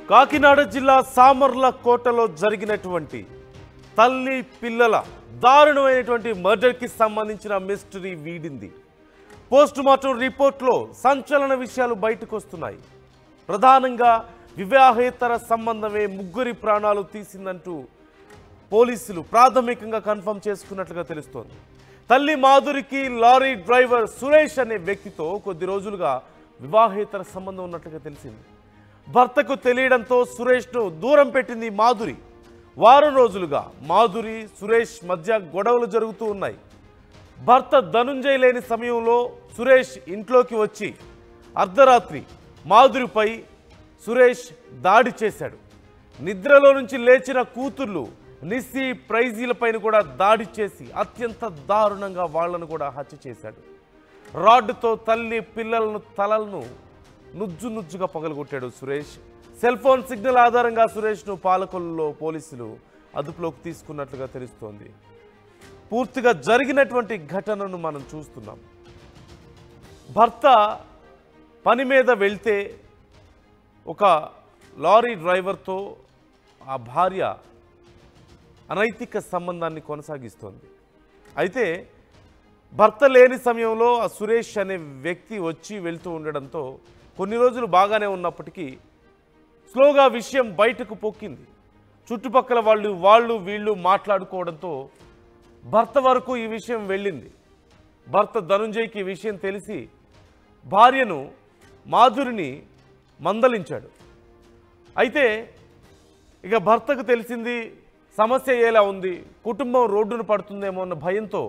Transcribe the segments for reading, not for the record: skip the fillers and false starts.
కాకినాడ జిల్లా సామర్లకోటలో జరిగినటువంటి తల్లి పిల్లల దారుణమైనటువంటి మర్డర్కి సంబంధించిన మిస్టరీ వీడింది. పోస్ట్ మార్టం రిపోర్ట్లో సంచలన విషయాలు బయటకు వస్తున్నాయి. ప్రధానంగా వివాహేతర సంబంధమే ముగ్గురి ప్రాణాలు తీసిందంటూ పోలీసులు ప్రాథమికంగా కన్ఫర్మ్ చేసుకున్నట్లుగా తెలుస్తోంది. తల్లి మాధురికి లారీ డ్రైవర్ సురేష్ అనే వ్యక్తితో కొద్ది రోజులుగా వివాహేతర సంబంధం ఉన్నట్లుగా తెలిసింది. భర్తకు తెలియడంతో సురేష్ను దూరం పెట్టింది మాధురి. వారం రోజులుగా మాధురి సురేష్ మధ్య గొడవలు జరుగుతూ ఉన్నాయి. భర్త ధనుంజయ్ లేని సమయంలో సురేష్ ఇంట్లోకి వచ్చి అర్ధరాత్రి మాధురిపై సురేష్ దాడి చేశాడు. నిద్రలో నుంచి లేచిన కూతుర్లు నిస్సి ప్రైజీలపైన కూడా దాడి చేసి అత్యంత దారుణంగా వాళ్లను కూడా హత్య చేశాడు. రాడ్డుతో తల్లి పిల్లలను తలలను నుజ్జుగా పగలగొట్టాడు సురేష్. సెల్ ఫోన్ సిగ్నల్ ఆధారంగా సురేష్ను పాలకొల్లులో పోలీసులు అదుపులోకి తీసుకున్నట్లుగా తెలుస్తోంది. పూర్తిగా జరిగినటువంటి ఘటనను మనం చూస్తున్నాం. భర్త పని మీద వెళ్తే ఒక లారీ డ్రైవర్తో ఆ భార్య అనైతిక సంబంధాన్ని కొనసాగిస్తోంది. అయితే భర్త లేని సమయంలో ఆ సురేష్ అనే వ్యక్తి వచ్చి వెళ్తూ ఉండడంతో కొన్ని రోజులు బాగానే ఉన్నప్పటికీ స్లోగా విషయం బయటకు పొక్కింది. చుట్టుపక్కల వాళ్ళు వీళ్ళు మాట్లాడుకోవడంతో భర్త వరకు ఈ విషయం వెళ్ళింది. భర్త ధనుంజయ్కి ఈ విషయం తెలిసి భార్యను మాధురిని మందలించాడు. అయితే ఇక భర్తకు తెలిసింది సమస్య ఎలా ఉంది, కుటుంబం రోడ్డును పడుతుందేమో అన్న భయంతో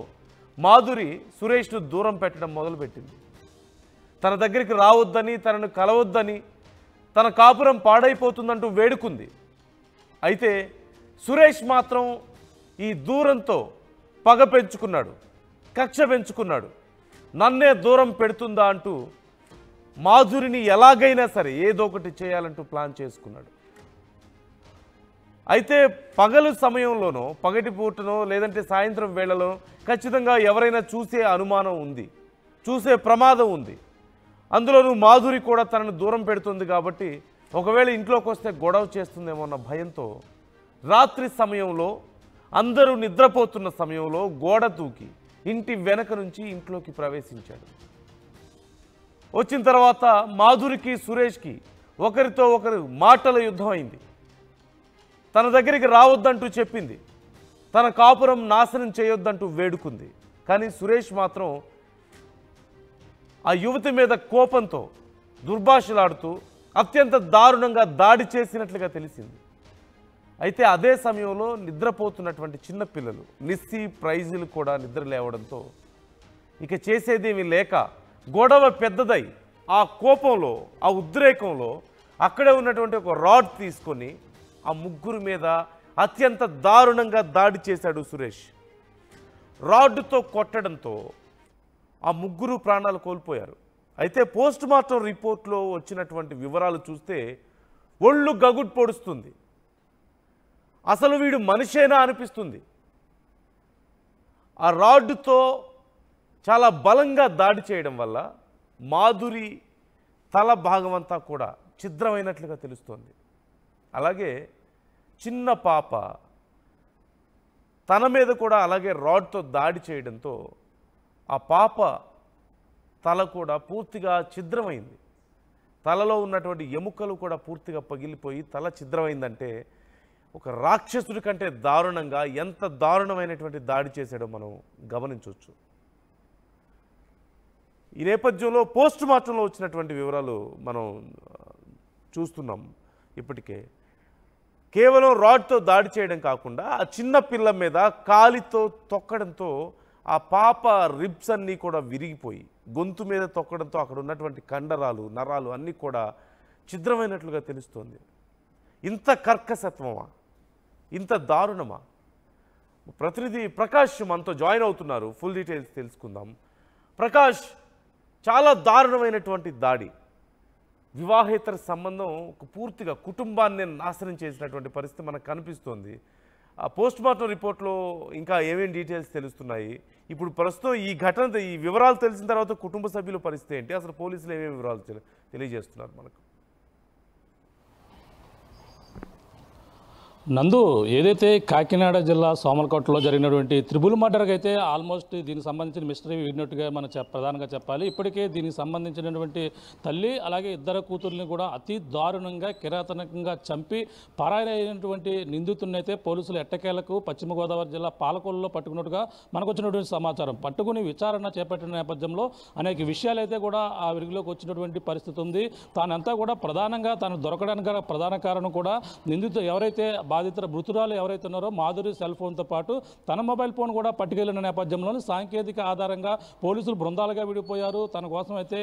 మాధురి సురేష్ను దూరం పెట్టడం మొదలుపెట్టింది. తన దగ్గరికి రావద్దని, తనను కలవద్దని, తన కాపురం పాడైపోతుందంటూ వేడుకుంది. అయితే సురేష్ మాత్రం ఈ దూరంతో పగ పెంచుకున్నాడు, కక్ష పెంచుకున్నాడు. నన్నే దూరం పెడుతుందా అంటూ మాధురిని ఎలాగైనా సరే ఏదో ఒకటి చేయాలంటూ ప్లాన్ చేసుకున్నాడు. అయితే పగలు సమయంలోనో, పగటి పూటనో, లేదంటే సాయంత్రం వేళలో ఖచ్చితంగా ఎవరైనా చూసే అనుమానం ఉంది, చూసే ప్రమాదం ఉంది. అందులోనూ మాధురి కూడా తనను దూరం పెడుతుంది కాబట్టి ఒకవేళ ఇంట్లోకి వస్తే గొడవ చేస్తుందేమో అన్న భయంతో రాత్రి సమయంలో అందరూ నిద్రపోతున్న సమయంలో గోడ దూకి ఇంటి వెనక నుంచి ఇంట్లోకి ప్రవేశించాడు. వచ్చిన తర్వాత మాధురికి సురేష్కి ఒకరితో ఒకరు మాటల యుద్ధం అయింది. తన దగ్గరికి రావద్దంటూ చెప్పింది, తన కాపురం నాశనం చేయొద్దంటూ వేడుకుంది. కానీ సురేష్ మాత్రం ఆ యువతి మీద కోపంతో దుర్భాషలాడుతూ అత్యంత దారుణంగా దాడి చేసినట్లుగా తెలిసింది. అయితే అదే సమయంలో నిద్రపోతున్నటువంటి చిన్నపిల్లలు నిస్సి ప్రైజులు కూడా నిద్ర లేవడంతో ఇక చేసేదేమీ లేక గొడవ పెద్దదై ఆ కోపంలో, ఆ ఉద్రేకంలో అక్కడే ఉన్నటువంటి ఒక రాడ్ తీసుకొని ఆ ముగ్గురు మీద అత్యంత దారుణంగా దాడి చేశాడు సురేష్. రాడ్డుతో కొట్టడంతో ఆ ముగ్గురు ప్రాణాలు కోల్పోయారు. అయితే పోస్ట్ మార్టం రిపోర్ట్లో వచ్చినటువంటి వివరాలు చూస్తే ఒళ్ళు గగుట్ పొడుస్తుంది. అసలు వీడు మనిషేనా అనిపిస్తుంది. ఆ రాడ్డుతో చాలా బలంగా దాడి చేయడం వల్ల మాధురి తల భాగమంతా కూడా ఛిద్రమైనట్లుగా తెలుస్తోంది. అలాగే చిన్న పాప తన మీద కూడా అలాగే రాడ్తో దాడి చేయడంతో ఆ పాప తల కూడా పూర్తిగా ఛిద్రమైంది. తలలో ఉన్నటువంటి ఎముకలు కూడా పూర్తిగా పగిలిపోయి తల ఛిద్రమైందంటే ఒక రాక్షసుడి కంటే దారుణంగా ఎంత దారుణమైనటువంటి దాడి చేశాడో మనం గమనించవచ్చు. ఈ నేపథ్యంలో పోస్ట్ మార్టంలో వచ్చినటువంటి వివరాలు మనం చూస్తున్నాం. ఇప్పటికే కేవలం రాడ్తో దాడి చేయడం కాకుండా ఆ చిన్న పిల్ల మీద కాలితో తొక్కడంతో ఆ పాప రిబ్స్ అన్నీ కూడా విరిగిపోయి గొంతు మీద తొక్కడంతో అక్కడ ఉన్నటువంటి కండరాలు, నరాలు అన్నీ కూడా ఛిద్రమైనట్లుగా తెలుస్తోంది. ఇంత కర్కశత్వమా, ఇంత దారుణమా? ప్రతినిధి ప్రకాష్ మనతో జాయిన్ అవుతున్నారు. ఫుల్ డీటెయిల్స్ తెలుసుకుందాం. ప్రకాష్, చాలా దారుణమైనటువంటి దాడి, వివాహేతర సంబంధం పూర్తిగా కుటుంబాన్ని నాశనం చేసినటువంటి పరిస్థితి మనకు కనిపిస్తోంది. ఆ పోస్ట్ మార్టం రిపోర్ట్లో ఇంకా ఏమేమి డీటెయిల్స్ తెలుస్తున్నాయి? ఇప్పుడు ప్రస్తుతం ఈ ఘటన, ఈ వివరాలు తెలిసిన తర్వాత కుటుంబ సభ్యుల పరిస్థితి ఏంటి? అసలు పోలీసులు ఏమేమి వివరాలు తెలియజేస్తున్నారు మనకు? నందు ఏదైతే కాకినాడ జిల్లా సోమలకోటలో జరిగినటువంటి త్రిబుల్ మర్డర్కి అయితే ఆల్మోస్ట్ దీనికి సంబంధించిన మిస్టరీ విన్నట్టుగా మనం ప్రధానంగా చెప్పాలి. ఇప్పటికే దీనికి సంబంధించినటువంటి తల్లి అలాగే ఇద్దరు కూతుర్ని కూడా అతి దారుణంగా కిరాతకంగా చంపి పరారైనటువంటి నిందితుడిని అయితే పోలీసులు ఎట్టకేలకు పశ్చిమ గోదావరి జిల్లా పాలకొల్లులో పట్టుకున్నట్టుగా మనకు వచ్చినటువంటి సమాచారం. పట్టుకుని విచారణ చేపట్టిన నేపథ్యంలో అనేక విషయాలు అయితే కూడా ఆ వెలుగులోకి వచ్చినటువంటి పరిస్థితి ఉంది. తానంతా కూడా ప్రధానంగా తాను దొరకడానికి గల ప్రధాన కారణం కూడా నిందితుడు ఎవరైతే బాధితుల మృతురాలు ఎవరైతే ఉన్నారో మాధురి సెల్ ఫోన్తో పాటు తన మొబైల్ ఫోన్ కూడా పట్టుకెళ్లిన నేపథ్యంలోనే సాంకేతిక ఆధారంగా పోలీసులు బృందాలుగా విడిపోయారు. తన కోసం అయితే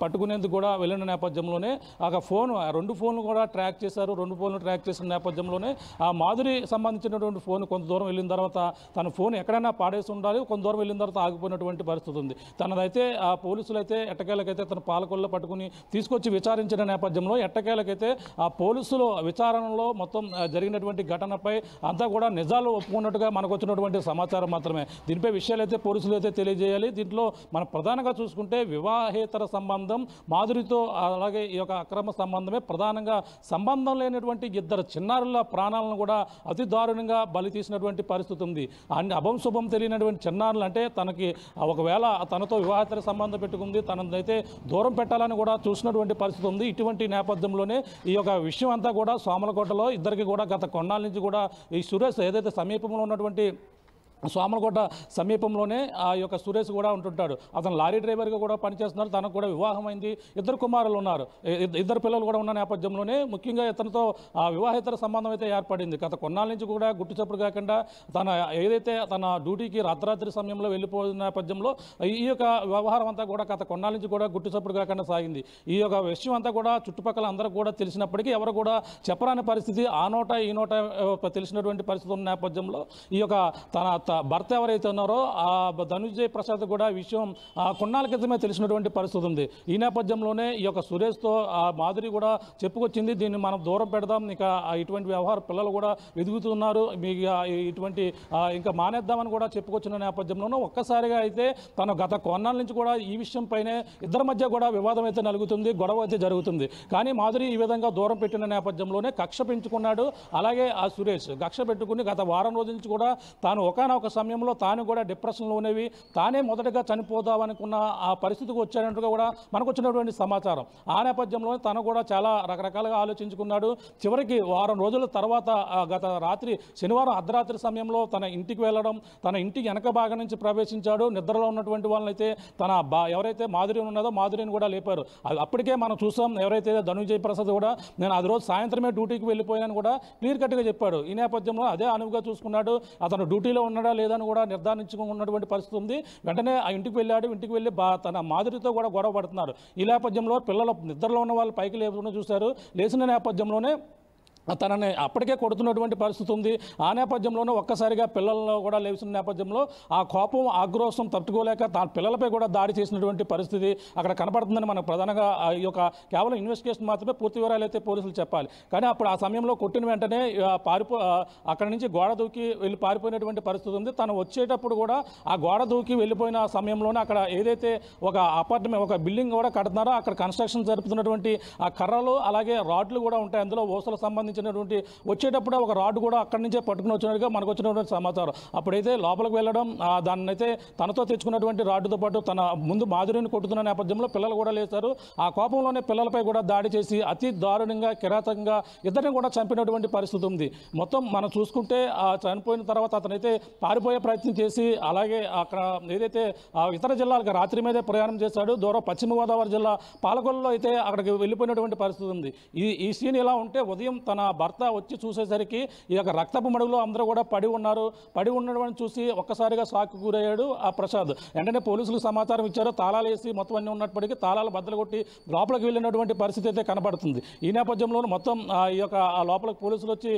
పట్టుకునేందుకు కూడా వెళ్ళిన నేపథ్యంలోనే ఆ ఫోన్ 2 ఫోన్లు కూడా ట్రాక్ చేశారు. 2 ఫోన్లు ట్రాక్ చేసిన నేపథ్యంలోనే ఆ మాధురి సంబంధించినటువంటి ఫోన్ కొంత దూరం వెళ్ళిన తర్వాత తన ఫోన్ ఎక్కడైనా పాడేసి ఉండాలి, కొంత దూరం వెళ్ళిన తర్వాత ఆగిపోయినటువంటి పరిస్థితి ఉంది. తనదైతే ఆ పోలీసులు అయితే ఎట్టకేలకైతే తన పాలకొల్లో పట్టుకుని తీసుకొచ్చి విచారించిన నేపథ్యంలో ఎట్టకేలకైతే ఆ పోలీసులు విచారణలో మొత్తం జరిగినటువంటి ఘటనపై అంతా కూడా నిజాలు ఒప్పుకున్నట్టుగా మనకు వచ్చినటువంటి సమాచారం మాత్రమే. దీనిపై విషయాలు అయితే పోలీసులు అయితే తెలియజేయాలి. దీంట్లో మనం ప్రధానంగా చూసుకుంటే వివాహేతర సంబంధం మాధురితో అలాగే ఈ యొక్క అక్రమ సంబంధమే ప్రధానంగా. సంబంధం లేనటువంటి ఇద్దరు చిన్నారుల ప్రాణాలను కూడా అతి దారుణంగా బలి తీసినటువంటి పరిస్థితి ఉంది. అన్ని అభం శుభం తెలియనటువంటి చిన్నారులు అంటే తనకి ఒకవేళ తనతో వివాహేతర సంబంధం పెట్టుకుంది, తనదైతే దూరం పెట్టాలని కూడా చూసినటువంటి పరిస్థితి ఉంది. ఇటువంటి నేపథ్యంలోనే ఈ యొక్క విషయం అంతా కూడా సోమలకోటలో ఇద్దరికి కూడా గత కొన్నాళ్ళ నుంచి కూడా ఈ సురేష్ ఏదైతే సమీపంలో ఉన్నటువంటి సోమలకోట సమీపంలోనే ఆ యొక్క సురేష్ కూడా ఉంటుంటాడు. అతను లారీ డ్రైవర్గా కూడా పనిచేస్తున్నారు. తనకు కూడా వివాహం అయింది, 2 కుమారులు ఉన్నారు, 2 పిల్లలు కూడా ఉన్న నేపథ్యంలోనే ముఖ్యంగా ఇతనితో వివాహేతర సంబంధం అయితే ఏర్పడింది. గత కొన్నాళ్ళ నుంచి కూడా గుట్టు చప్పుడు కాకుండా ఏదైతే తన డ్యూటీకి రాత్రి సమయంలో వెళ్ళిపోయిన నేపథ్యంలో ఈ యొక్క వ్యవహారం అంతా కూడా గత కొన్నాళ్ళ నుంచి కూడా గుట్టు చప్పుడు కాకుండా సాగింది. ఈ యొక్క విషయం అంతా కూడా చుట్టుపక్కల అందరూ కూడా తెలిసినప్పటికీ ఎవరు కూడా చెప్పరాని పరిస్థితి, ఆ నోట ఈ నోట తెలిసినటువంటి పరిస్థితి ఉన్న నేపథ్యంలో ఈ యొక్క తన భర్త ఎవరైతే ఉన్నారో ఆ ధనుంజయ్ ప్రసాద్ కూడా విషయం కొన్నాళ్ళ క్రితమే తెలిసినటువంటి పరిస్థితి ఉంది. ఈ నేపథ్యంలోనే ఈ యొక్క సురేష్తో ఆ మాధురి కూడా చెప్పుకొచ్చింది, దీన్ని మనం దూరం పెడదాం, ఇక ఇటువంటి వ్యవహారం పిల్లలు కూడా ఎదుగుతున్నారు, మీకు ఇటువంటి ఇంకా మానేద్దామని కూడా చెప్పుకొచ్చిన నేపథ్యంలోనూ ఒక్కసారిగా అయితే తను గత కొన్నాళ్ళ నుంచి కూడా ఈ విషయం పైనే ఇద్దరి మధ్య కూడా వివాదం అయితే నలుగుతుంది, గొడవ అయితే జరుగుతుంది. కానీ మాధురి ఈ విధంగా దూరం పెట్టిన నేపథ్యంలోనే కక్ష పెంచుకున్నాడు. అలాగే ఆ సురేష్ కక్ష పెట్టుకుని గత వారం రోజుల నుంచి కూడా తాను ఒకనొక సమయంలో తాను కూడా డిప్రెషన్లో ఉన్నవి, తానే మొదటగా చనిపోదామనుకున్న ఆ పరిస్థితికి వచ్చాడంటూ కూడా మనకు వచ్చినటువంటి సమాచారం. ఆ నేపథ్యంలో తను కూడా చాలా రకరకాలుగా ఆలోచించుకున్నాడు. చివరికి వారం రోజుల తర్వాత గత రాత్రి శనివారం అర్ధరాత్రి సమయంలో తన ఇంటికి వెళ్ళడం, తన ఇంటికి వెనక భాగం నుంచి ప్రవేశించాడు. నిద్రలో ఉన్నటువంటి వాళ్ళనైతే తన ఎవరైతే మాధురి ఉన్నదో మాధురిని కూడా లేపారు. అప్పటికే మనం చూసాం, ఎవరైతే ధనుంజయ్ ప్రసాద్ కూడా నేను అది రోజు సాయంత్రమే డ్యూటీకి వెళ్ళిపోయాను కూడా క్లియర్ కట్గా చెప్పాడు. ఈ నేపథ్యంలో అదే అనువుగా చూసుకున్నాడు. అతను డ్యూటీలో ఉన్నాడా లేదని కూడా నిర్ధారించుకున్నటువంటి పరిస్థితి ఉంది. వెంటనే ఆ ఇంటికి వెళ్ళాడు. ఇంటికి వెళ్ళి తన మాధురితో కూడా గొడవ పడుతున్నారు. ఈ నేపథ్యంలో పిల్లలు నిద్రలో ఉన్న వాళ్ళు పైకి లేకుండా చూశారు. లేచిన నేపథ్యంలోనే తనని అప్పటికే కొడుతున్నటువంటి పరిస్థితి ఉంది. ఆ నేపథ్యంలోనే ఒక్కసారిగా పిల్లల్లో కూడా లేచిన నేపథ్యంలో ఆ కోపం ఆగ్రోశం తట్టుకోలేక తన పిల్లలపై కూడా దాడి చేసినటువంటి పరిస్థితి అక్కడ కనపడుతుందని మనకు ప్రధానంగా ఈ యొక్క కేవలం ఇన్వెస్టిగేషన్ మాత్రమే, పూర్తి వివరాలు అయితే పోలీసులు చెప్పాలి. కానీ అప్పుడు ఆ సమయంలో కొట్టిన వెంటనే అక్కడి నుంచి గోడ దూకి వెళ్ళి పారిపోయినటువంటి పరిస్థితి ఉంది. తను వచ్చేటప్పుడు కూడా ఆ గోడ దూకి వెళ్ళిపోయిన సమయంలోనే అక్కడ ఏదైతే ఒక అపార్ట్మెంట్ ఒక బిల్డింగ్ కూడా కడుతున్నారో అక్కడ కన్స్ట్రక్షన్ జరుపుతున్నటువంటి ఆ కర్రలు అలాగే రాడ్లు కూడా ఉంటాయి. అందులో ఓసలకు సంబంధించి వచ్చేటప్పుడు ఒక రాడ్ కూడా అక్కడి నుంచే పట్టుకుని వచ్చినట్టుగా మనకు వచ్చినటువంటి సమాచారం. అప్పుడైతే లోపలికి వెళ్ళడం, దాన్ని అయితే తనతో తెచ్చుకున్నటువంటి రాడ్డుతో పాటు తన ముందు మాధురిని కొట్టుతున్న నేపథ్యంలో పిల్లలు కూడా లేచారు. ఆ కోపంలోనే పిల్లలపై కూడా దాడి చేసి అతి దారుణంగా కిరాతకంగా ఇద్దరిని కూడా చంపినటువంటి పరిస్థితి ఉంది. మొత్తం మనం చూసుకుంటే చనిపోయిన తర్వాత అతనైతే పారిపోయే ప్రయత్నం చేసి అలాగే అక్కడ ఏదైతే ఇతర జిల్లాలకు రాత్రి మీదే ప్రయాణం చేశాడు. దూరం పశ్చిమ గోదావరి జిల్లా పాలకొల్లులో అయితే అక్కడికి వెళ్ళిపోయినటువంటి పరిస్థితి ఉంది. ఈ సీన్ ఇలా ఉంటే ఉదయం తన భర్త వచ్చి చూసేసరికి ఈ యొక్క రక్తపు మడుగులో అందరూ కూడా పడి ఉన్నటువంటి చూసి ఒక్కసారిగా షాక్కి గురయ్యాడు ఆ ప్రసాద్. వెంటనే పోలీసులకు సమాచారం ఇచ్చారు. తాళాలు వేసి మొత్తం అన్నీ ఉన్నప్పటికీ తాళాలు బద్దలు కొట్టి లోపలికి వెళ్ళినటువంటి పరిస్థితి అయితే కనబడుతుంది. ఈ నేపథ్యంలో మొత్తం ఈ యొక్క లోపలికి పోలీసులు వచ్చి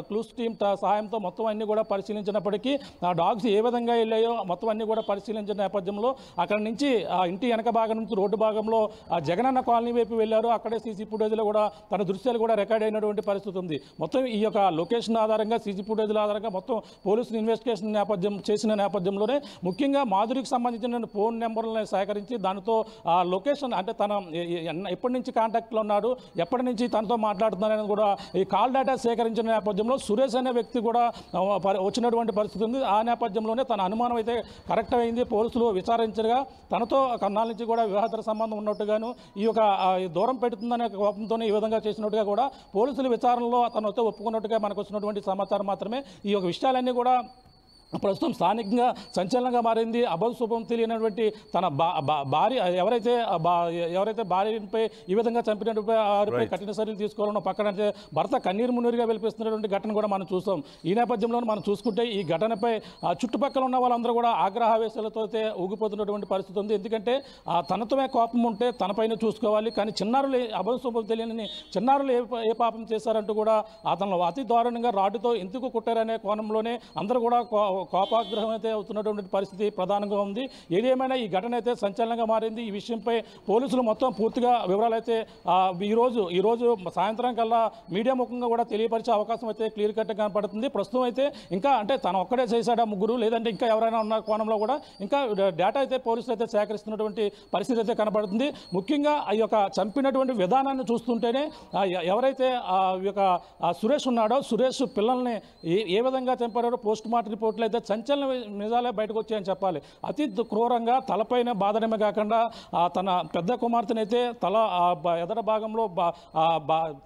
క్లూస్ టీమ్ సహాయంతో మొత్తం అన్ని కూడా పరిశీలించినప్పటికీ ఆ డాగ్స్ ఏ విధంగా వెళ్ళాయో మొత్తం అన్ని కూడా పరిశీలించిన నేపథ్యంలో అక్కడి నుంచి ఆ ఇంటి వెనక భాగం నుంచి రోడ్డు భాగంలో ఆ జగనన్న కాలనీ వైపు వెళ్ళారు. అక్కడే సీసీ ఫుటేజ్లో కూడా తన దృశ్యాలు కూడా రికార్డ్ అయినటువంటి చంపినటువంటి పరిస్థితి ఉంది. మొత్తం ఈ యొక్క లొకేషన్ ఆధారంగా సీసీ ఫుటేజ్ల ఆధారంగా మొత్తం పోలీసులు ఇన్వెస్టిగేషన్ చేసిన నేపథ్యంలోనే ముఖ్యంగా మాధురికి సంబంధించిన ఫోన్ నెంబర్లను సేకరించి దానితో ఆ లొకేషన్ అంటే తన ఎప్పటి నుంచి కాంటాక్ట్లో ఉన్నాడు, ఎప్పటి నుంచి తనతో మాట్లాడుతున్నారని కూడా ఈ కాల్ డేటా సేకరించిన నేపథ్యంలో సురేష్ అనే వ్యక్తి కూడా వచ్చినటువంటి పరిస్థితి ఉంది. ఆ నేపథ్యంలోనే తన అనుమానం అయితే కరెక్ట్ అయింది. పోలీసులు విచారించగా తనతో కొన్నాళ్ళ నుంచి కూడా వివాహేతర సంబంధం ఉన్నట్టుగాను ఈ యొక్క దూరం పెడుతుందనే కోపంతో ఈ విధంగా చేసినట్టుగా కూడా పోలీసుల విచారణలో తనతో ఒప్పుకున్నట్టుగా మనకు వచ్చినటువంటి సమాచారం మాత్రమే. ఈ యొక్క విషయాలన్నీ కూడా ప్రస్తుతం స్థానికంగా సంచలనంగా మారింది. అభశుభం తెలియనటువంటి తన భార్య ఎవరైతే భార్యపై ఈ విధంగా చంపినట్టుపై వారిపై కఠిన చర్యలు తీసుకోవాలన్న పక్కన భర్త కన్నీరు మున్నీరుగా వెలిపిస్తున్నటువంటి ఘటన కూడా మనం చూస్తాం. ఈ నేపథ్యంలో మనం చూసుకుంటే ఈ ఘటనపై చుట్టుపక్కల ఉన్న వాళ్ళందరూ కూడా ఆగ్రహావేశాలతో అయితే ఊగిపోతున్నటువంటి పరిస్థితి ఉంది. ఎందుకంటే తనతోనే కోపం ఉంటే తనపైన చూసుకోవాలి, కానీ చిన్నారులు అభశుభం తెలియని చిన్నారులు ఏ పాపం చేశారంటూ కూడా అతను అతి దారుణంగా రాడ్డుతో ఎందుకు కుట్టారనే కోణంలోనే అందరూ కూడా కోపాగ్రహం అయితే అవుతున్నటువంటి పరిస్థితి ప్రధానంగా ఉంది. ఏదేమైనా ఈ ఘటన అయితే సంచలనంగా మారింది. ఈ విషయంపై పోలీసులు మొత్తం పూర్తిగా వివరాలు అయితే ఈరోజు సాయంత్రం కల్లా మీడియా ముఖంగా కూడా తెలియపరిచే అవకాశం అయితే క్లియర్ కట్గా కనపడుతుంది. ప్రస్తుతం అయితే ఇంకా అంటే తను ఒక్కడే చేశాడా ముగ్గురు లేదంటే ఇంకా ఎవరైనా ఉన్న కోణంలో కూడా ఇంకా డేటా అయితే పోలీసులు అయితే సేకరిస్తున్నటువంటి పరిస్థితి అయితే కనపడుతుంది. ముఖ్యంగా ఈ యొక్క చంపినటువంటి విధానాన్ని చూస్తుంటేనే ఎవరైతే ఈ యొక్క సురేష్ ఉన్నాడో సురేష్ పిల్లల్ని ఏ విధంగా చంపారో పోస్ట్ మార్టం రిపోర్ట్లు అయితే సంచలన నిజాలే బయటకు వచ్చాయని చెప్పాలి. అతి క్రూరంగా తలపైన బాధడమే కాకుండా తన పెద్ద కుమార్తెను అయితే తల ఎదర భాగంలో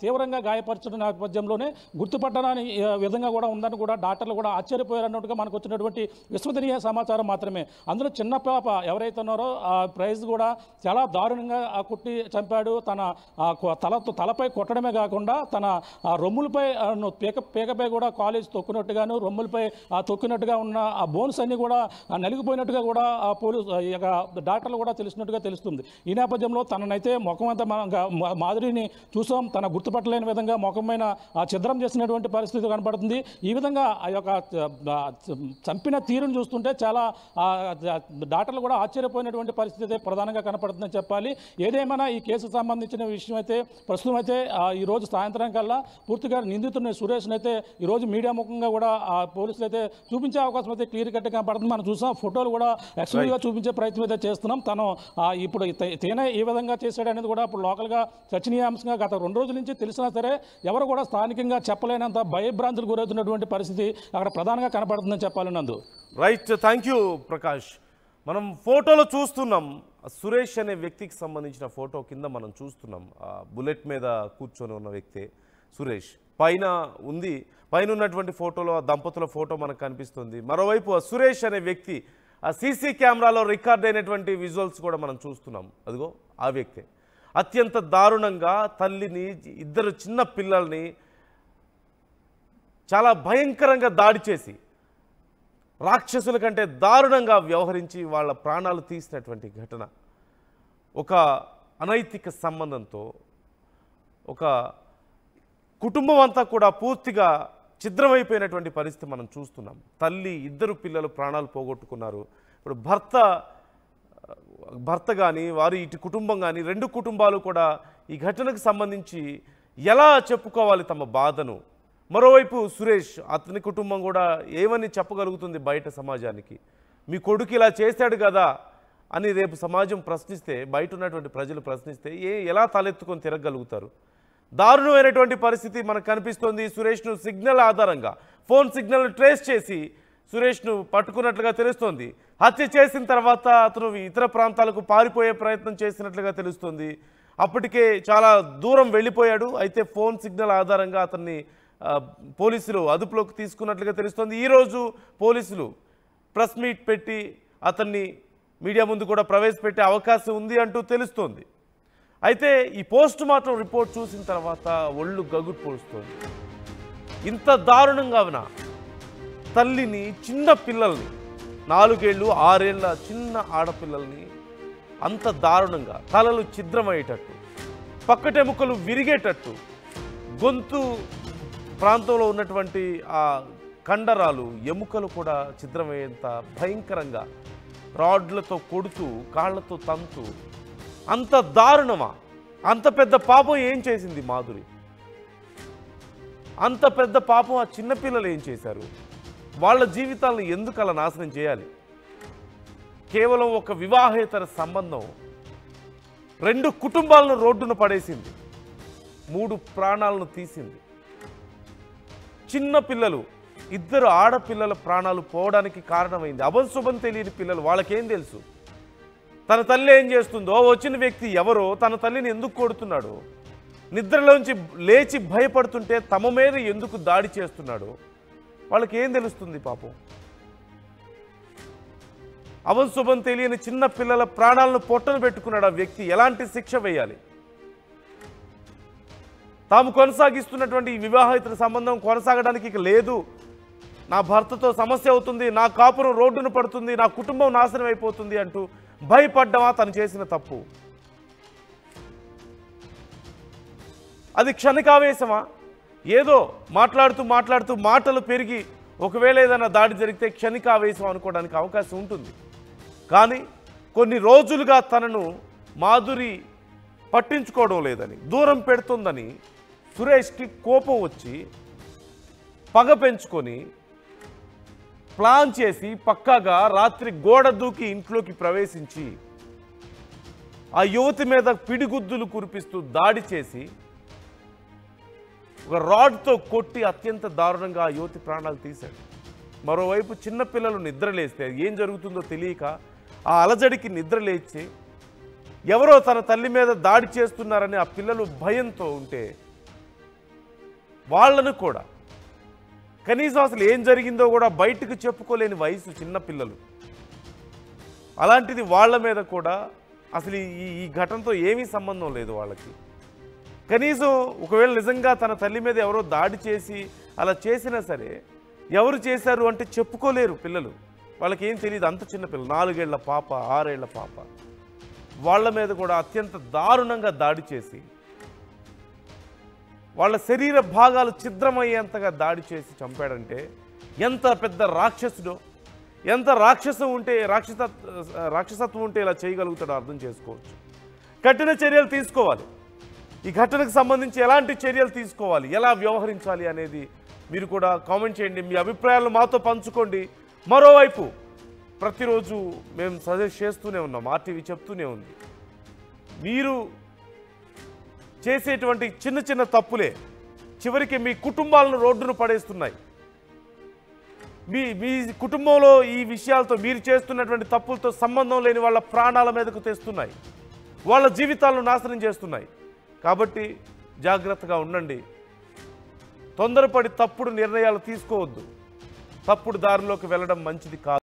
తీవ్రంగా గాయపరచడం నేపథ్యంలోనే గుర్తుపట్టడానికి విధంగా కూడా ఉందని కూడా డాక్టర్లు కూడా ఆశ్చర్యపోయారన్నట్టుగా మనకు వచ్చినటువంటి విశ్వసనీయ సమాచారం మాత్రమే. అందులో చిన్న పాప ఎవరైతే ఉన్నారో ఆ ప్రైజ్ కూడా చాలా దారుణంగా కుట్టి చంపాడు. తన తలపై కొట్టడమే కాకుండా తన రొమ్ములపై పీకపై కూడా కాలేజ్ తొక్కినట్టుగాను రొమ్ములపై తొక్కినట్టుగా ఉన్న ఆ బోన్స్ అన్ని కూడా నలిగిపోయినట్టుగా కూడా పోలీసు డాక్టర్లు కూడా తెలిసినట్టుగా తెలుస్తుంది. ఈ నేపథ్యంలో తననైతే ముఖం అంతా మాధురిని చూసాం, తన గుర్తుపట్టలేని విధంగా ముఖమైన ఛిద్రం చేసినటువంటి పరిస్థితి కనపడుతుంది. ఈ విధంగా ఆ యొక్క చంపిన తీరును చూస్తుంటే చాలా డాక్టర్లు కూడా ఆశ్చర్యపోయినటువంటి పరిస్థితి ప్రధానంగా కనపడుతుందని చెప్పాలి. ఏదేమైనా ఈ కేసుకు సంబంధించిన విషయం అయితే ప్రస్తుతం అయితే ఈరోజు సాయంత్రం కల్లా పూర్తిగా నిందితుడిని సురేష్ని అయితే ఈరోజు మీడియా ముఖంగా కూడా పోలీసులు అయితే చూపించే అవకాశం అయితే క్లియర్ కట్గా కనపడుతుంది. మనం చూసాం ఫోటోలు కూడా ఎక్స్క్లూజివ్గా చూపించే ప్రయత్నం అయితే చేస్తున్నాం. తను ఇప్పుడు తేనే ఏ విధంగా చేశాడు అనేది కూడా ఇప్పుడు లోకల్గా చర్చనీయాంశంగా గత 2 రోజుల నుంచి తెలిసినా సరే ఎవరు కూడా స్థానికంగా చెప్పలేనంత భయభ్రాంతులు గురవుతున్నటువంటి పరిస్థితి అక్కడ ప్రధానంగా కనపడుతుందని చెప్పాలి. నందు రైట్, థ్యాంక్ యూ ప్రకాష్. మనం ఫోటోలో చూస్తున్నాం సురేష్ అనే వ్యక్తికి సంబంధించిన ఫోటో కింద మనం చూస్తున్నాం బుల్లెట్ మీద కూర్చొని ఉన్న వ్యక్తే సురేష్. పైన ఉన్నటువంటి ఫోటోలో ఆ దంపతుల ఫోటో మనకు కనిపిస్తుంది. మరోవైపు ఆ సురేష్ అనే వ్యక్తి ఆ సీసీ కెమెరాలో రికార్డ్ అయినటువంటి విజువల్స్ కూడా మనం చూస్తున్నాం. అదిగో ఆ వ్యక్తే అత్యంత దారుణంగా తల్లిని 2 చిన్న పిల్లల్ని చాలా భయంకరంగా దాడి చేసి రాక్షసుల కంటే దారుణంగా వ్యవహరించి వాళ్ళ ప్రాణాలు తీసినటువంటి ఘటన. ఒక అనైతిక సంబంధంతో ఒక కుటుంబం అంతా కూడా పూర్తిగా ఛిద్రమైపోయినటువంటి పరిస్థితి మనం చూస్తున్నాం. తల్లి 2 పిల్లలు ప్రాణాలు పోగొట్టుకున్నారు. ఇప్పుడు భర్త కానీ వారి ఇటు కుటుంబం కానీ 2 కుటుంబాలు కూడా ఈ ఘటనకు సంబంధించి ఎలా చెప్పుకోవాలి తమ బాధను. మరోవైపు సురేష్ అతని కుటుంబం కూడా ఏమని చెప్పగలుగుతుంది బయట సమాజానికి? మీ కొడుకు ఇలా చేశాడు కదా అని రేపు సమాజం ప్రశ్నిస్తే, బయట ఉన్నటువంటి ప్రజలు ప్రశ్నిస్తే ఎలా తలెత్తుకొని తిరగలుగుతారు? దారుణమైనటువంటి పరిస్థితి మనకు కనిపిస్తోంది. సురేష్ను సిగ్నల్ ఆధారంగా ఫోన్ సిగ్నల్ ట్రేస్ చేసి సురేష్ను పట్టుకున్నట్లుగా తెలుస్తోంది. హత్య చేసిన తర్వాత అతను ఇతర ప్రాంతాలకు పారిపోయే ప్రయత్నం చేసినట్లుగా తెలుస్తోంది. అప్పటికే చాలా దూరం వెళ్ళిపోయాడు. అయితే ఫోన్ సిగ్నల్ ఆధారంగా అతన్ని పోలీసులు అదుపులోకి తీసుకున్నట్లుగా తెలుస్తోంది. ఈరోజు పోలీసులు ప్రెస్ మీట్ పెట్టి అతన్ని మీడియా ముందు కూడా ప్రవేశపెట్టే అవకాశం ఉంది అంటూ తెలుస్తోంది. అయితే ఈ పోస్ట్ మార్టం రిపోర్ట్ చూసిన తర్వాత ఒళ్ళు గగురు పొడుస్తోంది. ఇంత దారుణంగా తల్లిని, చిన్న పిల్లల్ని, 4 ఏళ్ళు 6 ఏళ్ళ చిన్న ఆడపిల్లల్ని అంత దారుణంగా తలలు ఛిద్రమయ్యేటట్టు, పక్కటెముకలు విరిగేటట్టు, గొంతు ప్రాంతంలో ఉన్నటువంటి ఆ కండరాలు, ఎముకలు కూడా ఛిద్రమయ్యేంత భయంకరంగా రాడ్లతో కొడుతూ, కాళ్లతో తంతు, అంత దారుణమా? అంత పెద్ద పాపం ఏం చేసింది మాధురి? అంత పెద్ద పాపం ఆ చిన్నపిల్లలు ఏం చేశారు? వాళ్ళ జీవితాలను ఎందుకు అలా నాశనం చేయాలి? కేవలం ఒక వివాహేతర సంబంధం 2 కుటుంబాలను రోడ్డున పడేసింది, 3 ప్రాణాలను తీసింది. చిన్న పిల్లలు, 2 ఆడపిల్లల ప్రాణాలు పోవడానికి కారణమైంది. అభంశుభం తెలియని పిల్లలు, వాళ్ళకేం తెలుసు? తన తల్లి ఏం చేస్తుందో, వచ్చిన వ్యక్తి ఎవరో, తన తల్లిని ఎందుకు కొడుతున్నాడో, నిద్రలోంచి లేచి భయపడుతుంటే తమ మీద ఎందుకు దాడి చేస్తున్నాడో వాళ్ళకి ఏం తెలుస్తుంది పాపం? అభంశుభం తెలియని చిన్న పిల్లల ప్రాణాలను పొట్టను పెట్టుకున్నాడు ఆ వ్యక్తి. ఎలాంటి శిక్ష వేయాలి? తాము కొనసాగిస్తున్నటువంటి ఈ వివాహేతర సంబంధం కొనసాగడానికి ఇక లేదు, నా భర్తతో సమస్య అవుతుంది, నా కాపురం రోడ్డున పడుతుంది, నా కుటుంబం నాశనం అయిపోతుంది అంటూ భయపడ్డమా తను చేసిన తప్పు? అది క్షణికావేశమా? ఏదో మాట్లాడుతూ మాటలు పెరిగి ఒకవేళ ఏదైనా దాడి జరిగితే క్షణికావేశం అనుకోవడానికి అవకాశం ఉంటుంది. కానీ కొన్ని రోజులుగా తనను మాధురి పట్టించుకోవడం లేదని, దూరం పెడుతుందని సురేష్కి కోపం వచ్చి పగ పెంచుకొని ప్లాన్ చేసి పక్కాగా రాత్రి గోడ దూకి ఇంట్లోకి ప్రవేశించి ఆ యువతి మీద పిడిగుద్దులు కురిపిస్తూ దాడి చేసి ఒక రాడ్తో కొట్టి అత్యంత దారుణంగా ఆ యువతి ప్రాణాలు తీశాడు. మరోవైపు చిన్నపిల్లలు నిద్రలేస్తే ఏం జరుగుతుందో తెలియక ఆ అలజడికి నిద్రలేచి ఎవరో తన తల్లి మీద దాడి చేస్తున్నారని ఆ పిల్లలు భయంతో ఉంటే వాళ్ళను కూడా కనీసం అసలు ఏం జరిగిందో కూడా బయటకు చెప్పుకోలేని వయసు చిన్నపిల్లలు. అలాంటిది వాళ్ళ మీద కూడా అసలు ఈ ఘటనతో ఏమీ సంబంధం లేదు వాళ్ళకి. కనీసం ఒకవేళ నిజంగా తన తల్లి మీద ఎవరో దాడి చేసి అలా చేసినా సరే ఎవరు చేశారు అంటే చెప్పుకోలేరు పిల్లలు. వాళ్ళకి ఏం తెలియదు. అంత చిన్నపిల్లలు, 4 ఏళ్ల పాప, 6 ఏళ్ల పాప, వాళ్ళ మీద కూడా అత్యంత దారుణంగా దాడి చేసి వాళ్ళ శరీర భాగాలు ఛిద్రమయ్యేంతగా దాడి చేసి చంపాడంటే ఎంత పెద్ద రాక్షసుడో, ఎంత రాక్షసత్వం ఉంటే ఇలా చేయగలుగుతాడో అర్థం చేసుకోవచ్చు. కఠిన చర్యలు తీసుకోవాలి. ఈ ఘటనకు సంబంధించి ఎలాంటి చర్యలు తీసుకోవాలి, ఎలా వ్యవహరించాలి అనేది మీరు కూడా కామెంట్ చేయండి. మీ అభిప్రాయాలను మాతో పంచుకోండి. మరోవైపు ప్రతిరోజు మేము సజెస్ట్ చేస్తూనే ఉన్నాం, RTV చెప్తూనే ఉంది, మీరు చేసేటువంటి చిన్న తప్పులే చివరికి మీ కుటుంబాలను రోడ్డును పడేస్తున్నాయి. మీ కుటుంబంలో ఈ విషయాలతో, మీరు చేస్తున్నటువంటి తప్పులతో సంబంధం లేని వాళ్ళ ప్రాణాల మీదకు తెస్తున్నాయి, వాళ్ళ జీవితాలను నాశనం చేస్తున్నాయి. కాబట్టి జాగ్రత్తగా ఉండండి. తొందరపడి తప్పుడు నిర్ణయాలు తీసుకోవద్దు. తప్పుడు దారిలోకి వెళ్ళడం మంచిది కాదు.